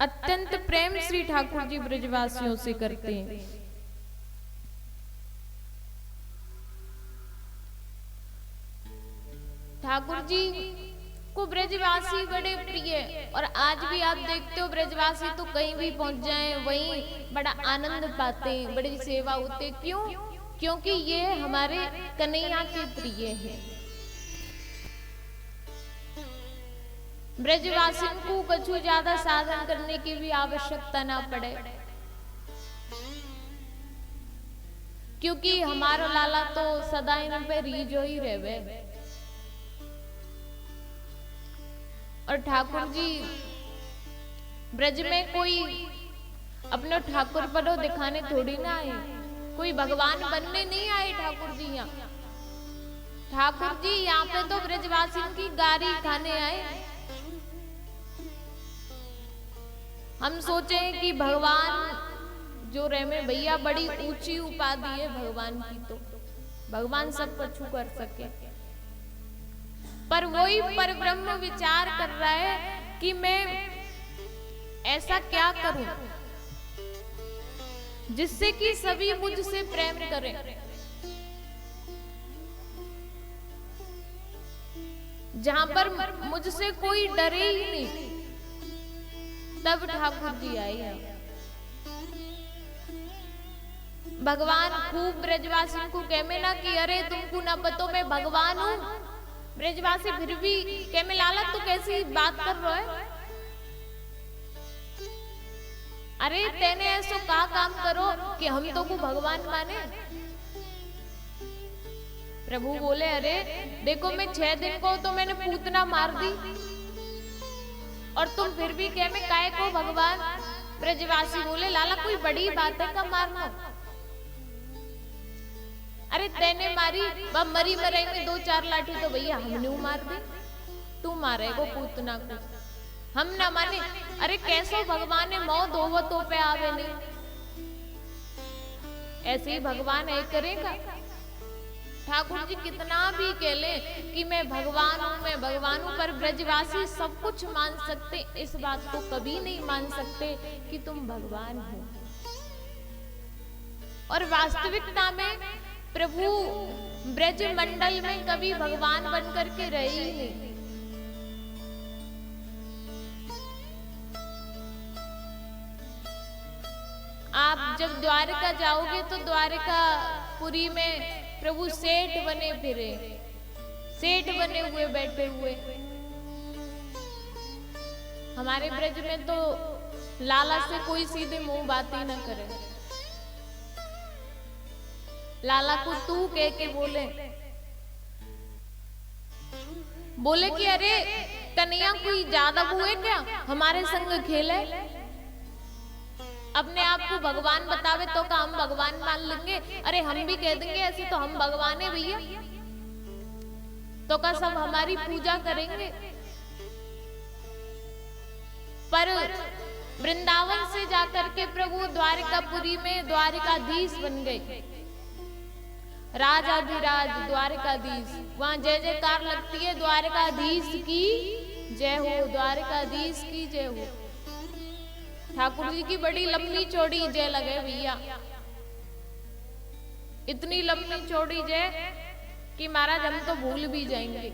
अत्यंत प्रेम श्री ठाकुर जी ब्रजवासियों से करते हैं। ठाकुर जी को ब्रजवासी बड़े प्रिय, और आज भी आप देखते हो ब्रजवासी तो कहीं भी पहुंच जाएं वहीं बड़ा आनंद पाते हैं, बड़ी सेवा होते। क्यों? क्योंकि ये हमारे कन्हैया के प्रिय हैं। ब्रजवासियों को कछु ज्यादा साधन करने की भी आवश्यकता ना पड़े, क्योंकि हमारा लाला तो सदा इन पे रीझो ही रहे। और ठाकुर जी ब्रज में कोई अपने ठाकुर पनो दिखाने थोड़ी ना आए, कोई भगवान बनने नहीं आए ठाकुर जी यहाँ। ठाकुर जी यहाँ पे तो ब्रजवासियों की गारी खाने आए। हम सोचे कि भगवान जो रहे में भैया बड़ी ऊंची उपाधि है भगवान की, तो भगवान सब कुछ कर सके, पर वही पर ब्रह्म विचार कर रहा है कि मैं ऐसा क्या करूं जिससे कि सभी मुझसे प्रेम करें। जहां पर मुझसे कोई डरे ही नहीं, तब ठाकुर जी आए हैं। भगवान खूब ब्रजवासियों को कहमे ना कि अरे तुमको ना पतो मैं भगवान हूं। ब्रजवासी फिर भी कहमे लाला तू कैसी बात कर रहा है, अरे तेने ऐसो कहा काम करो कि हम तो को भगवान माने। प्रभु बोले अरे देखो मैं 6 दिन को तो मैंने पूतना मार दी, और तुम फिर भी कहमे काय को भगवान। ब्रजवासी बोले लाला कोई बड़ी बात है का मारना, अरे तेने मारी मरी मरे में 2-4 लाठी तो भैया हमने मार दी, तू मारे को पूतना को हम ना माने। अरे कैसो भगवान है मौत होवो तो पे आवे नहीं, ऐसे ही भगवान है करेगा। ठाकुर जी कितना भी कह ले कि मैं भगवान हूं, पर ब्रजवासी सब कुछ मान सकते, इस बात को कभी नहीं मान सकते कि तुम भगवान हो। और वास्तविकता में प्रभु ब्रज मंडल में कभी भगवान बनकर के रहे ही नहीं। आप जब द्वारका जाओगे तो द्वारकापुरी में प्रभु सेठ बने फिरे, सेठ बने हुए बैठे हुए। हमारे ब्रज में तो लाला से कोई सीधे मुंह बात ही ना करे, लाला को तू कह के बोले कि अरे कन्हैया कोई ज्यादा हुए क्या हमारे संग खेले, अपने आप को भगवान बतावे तो का हम भगवान मान लेंगे। अरे हम भी कह देंगे ऐसे तो हम भगवान है भैया, तो का सब हमारी पूजा करेंगे। पर वृंदावन से जाकर के प्रभु द्वारकापुरी में द्वारकाधीश बन गए, राजाधिराज द्वारकाधीश। वहां जय जयकार लगती है, द्वारकाधीश की जय हो, द्वारकाधीश की जय हो। ठाकुर जी की बड़ी लंबी चौड़ी जय लगे भैया, इतनी लंबी चौड़ी जय कि महाराज हम तो भूल भी जाएंगे,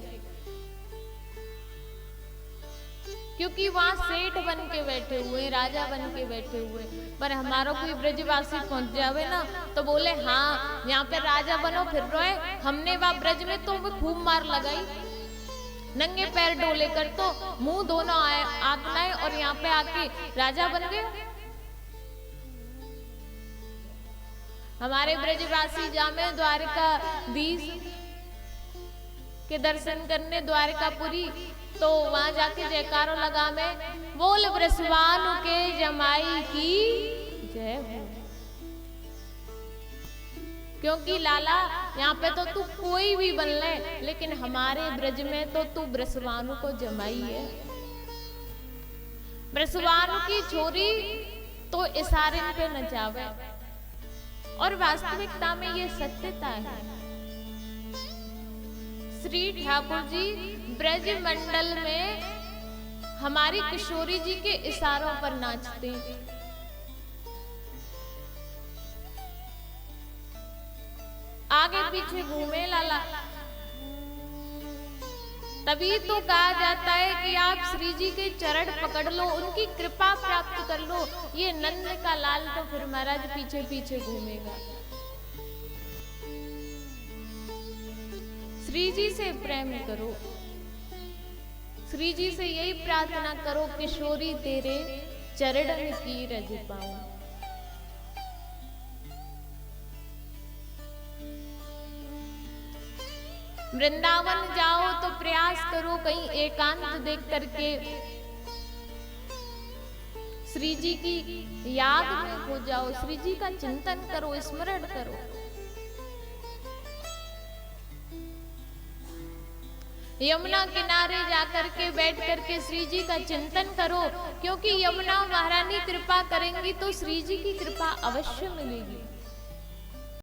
क्योंकि वहां सेठ बन के बैठे हुए, राजा बन के बैठे हुए। पर हमारा कोई ब्रजवासी पहुंच जावे ना तो बोले हाँ यहाँ पे राजा बनो फिर रोए, हमने वहां ब्रज में तो खूब मार लगाई, नंगे पैर डोले कर तो मुंह दोनों आत्माएं, और यहाँ पे आके राजा बन गए। हमारे ब्रजवासी जामे द्वारकाधीश के दर्शन करने द्वारकापुरी, तो वहां जाके जयकारो लगा में बोल ब्रजवान के जमाई की जय हो। क्योंकि लाला यहाँ पे तो तू कोई भी बन ले, लेकिन हमारे ब्रज में तो तू ब्रजवानु को जमाई है। ब्रजवानु की छोरी तो इशारे पे नचावे, और वास्तविकता में ये सत्यता है। श्री ठाकुर जी ब्रज मंडल में हमारी किशोरी जी के इशारों पर नाचते। आगे पीछे घूमे लाला। तभी तो कहा जाता है कि आप श्री जी के चरण पकड़ लो, उनकी कृपा प्राप्त कर लो। ये नंद का लाल तो फिर महाराज पीछे पीछे घूमेगा। श्री जी से प्रेम करो, श्री जी से यही प्रार्थना करो, किशोरी तेरे चरणन की रज पाऊं। वृंदावन जाओ तो प्रयास करो कहीं एकांत देख करके श्री जी की याद में हो जाओ, श्री जी का चिंतन करो, स्मरण करो। यमुना किनारे जाकर के बैठ करके श्री जी का चिंतन करो, क्योंकि यमुना महारानी कृपा करेंगी तो श्री जी की कृपा अवश्य मिलेगी।